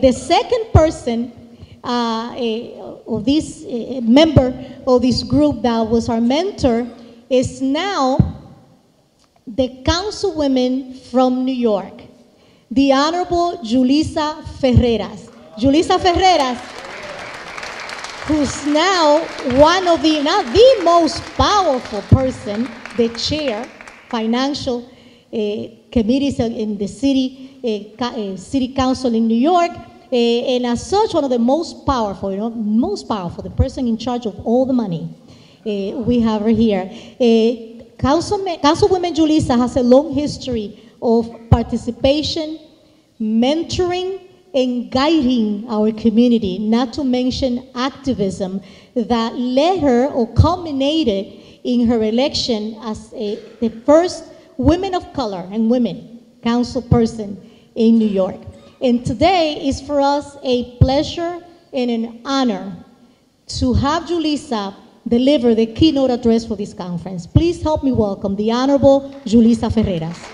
The second person of this member of this group that was our mentor is now the councilwoman from New York, the Honorable Julissa Ferreras. Julissa Ferreras, who's now one of the, not the most powerful person, the chair, financial committees in the city council in New York, and as such, one of the most powerful, the person in charge of all the money. We have her here. Councilwoman Julissa has a long history of participation, mentoring, and guiding our community, not to mention activism that led her or culminated in her election as the first women of color and women council person in New York. And today is for us a pleasure and an honor to have Julissa deliver the keynote address for this conference. Please help me welcome the Honorable Julissa Ferreras.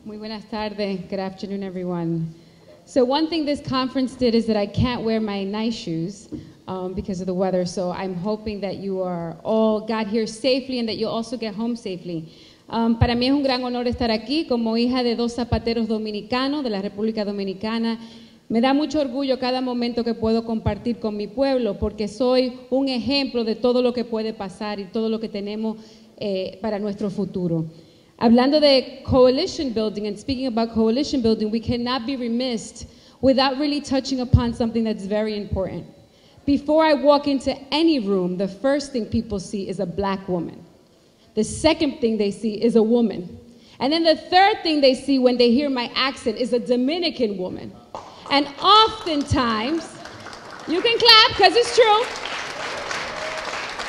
Muy buenas tardes. Good afternoon, everyone. So one thing this conference did is that I can't wear my nice shoes because of the weather, so I'm hoping that you are all got here safely and that you'll also get home safely. Para mí es un gran honor estar aquí como hija de dos zapateros dominicanos de la República Dominicana. Me da mucho orgullo cada momento que puedo compartir con mi pueblo porque soy un ejemplo de todo lo que puede pasar y todo lo que tenemos para nuestro futuro. Hablando de coalition building and speaking about coalition building, we cannot be remiss without really touching upon something that's very important. Before I walk into any room, the first thing people see is a black woman. The second thing they see is a woman. And then the third thing they see when they hear my accent is a Dominican woman. And oftentimes, you can clap because it's true.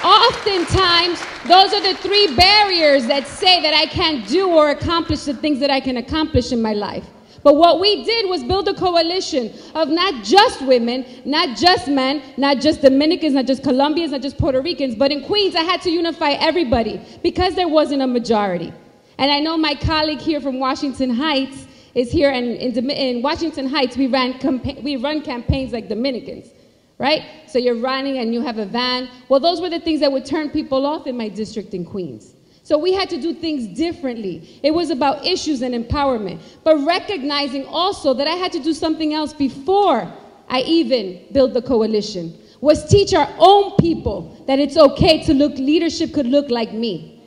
Oftentimes, those are the three barriers that say that I can't do or accomplish the things that I can accomplish in my life. But what we did was build a coalition of not just women, not just men, not just Dominicans, not just Colombians, not just Puerto Ricans, but in Queens, I had to unify everybody because there wasn't a majority. And I know my colleague here from Washington Heights is here, and in Washington Heights, we run campaigns like Dominicans. Right? So you're running and you have a van. Well, those were the things that would turn people off in my district in Queens. So we had to do things differently. It was about issues and empowerment, but recognizing also that I had to do something else before I even built the coalition, was teach our own people that it's okay to leadership could look like me.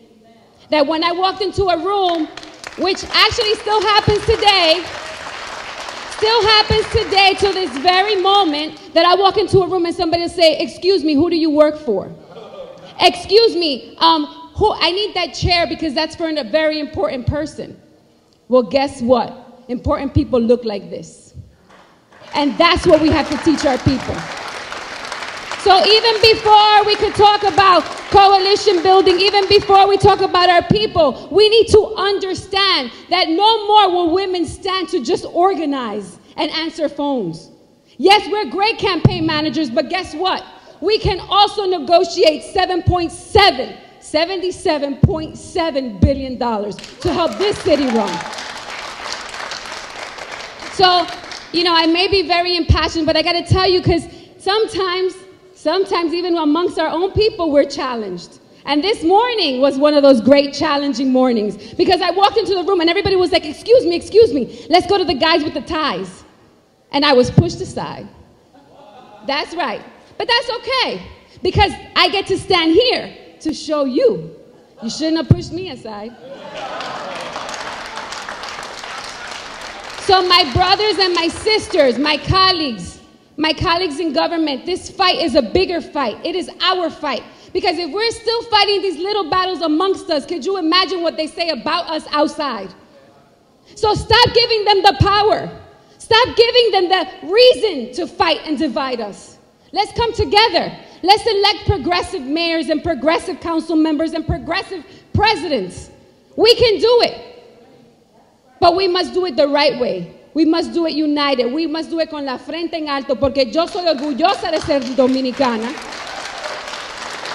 That when I walked into a room, which actually still happens today to this very moment, that I walk into a room and somebody will say, excuse me, who do you work for? Excuse me, I need that chair because that's for a very important person. Well, guess what? Important people look like this. And that's what we have to teach our people. So even before we could talk about coalition building, even before we talk about our people, we need to understand that no more will women stand to just organize and answer phones. Yes, we're great campaign managers, but guess what? We can also negotiate $77.7 billion to help this city run. So, I may be very impassioned, but I got to tell you, because sometimes even amongst our own people, we're challenged. And this morning was one of those great challenging mornings, because I walked into the room and everybody was like, excuse me, let's go to the guys with the ties. And I was pushed aside. That's right. But that's okay, because I get to stand here to show you. You shouldn't have pushed me aside. So my brothers and my sisters, my colleagues in government, this fight is a bigger fight. It is our fight. Because if we're still fighting these little battles amongst us, could you imagine what they say about us outside? So stop giving them the power. Stop giving them the reason to fight and divide us. Let's come together. Let's elect progressive mayors and progressive council members and progressive presidents. We can do it. But we must do it the right way. We must do it united. We must do it con la frente en alto, porque yo soy orgullosa de ser dominicana.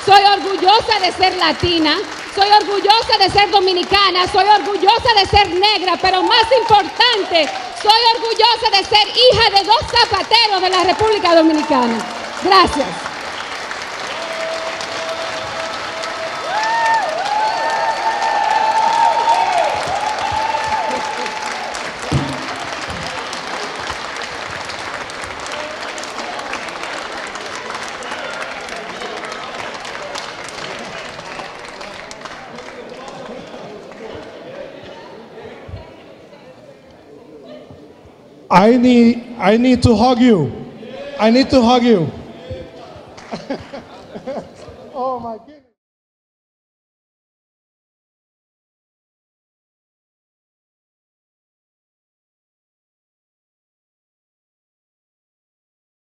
Soy orgullosa de ser latina. soy orgullosa de ser dominicana, soy orgullosa de ser negra, pero más importante, soy orgullosa de ser hija de 2 zapateros de la República Dominicana. Gracias. I need to hug you. I need to hug you. Oh my goodness.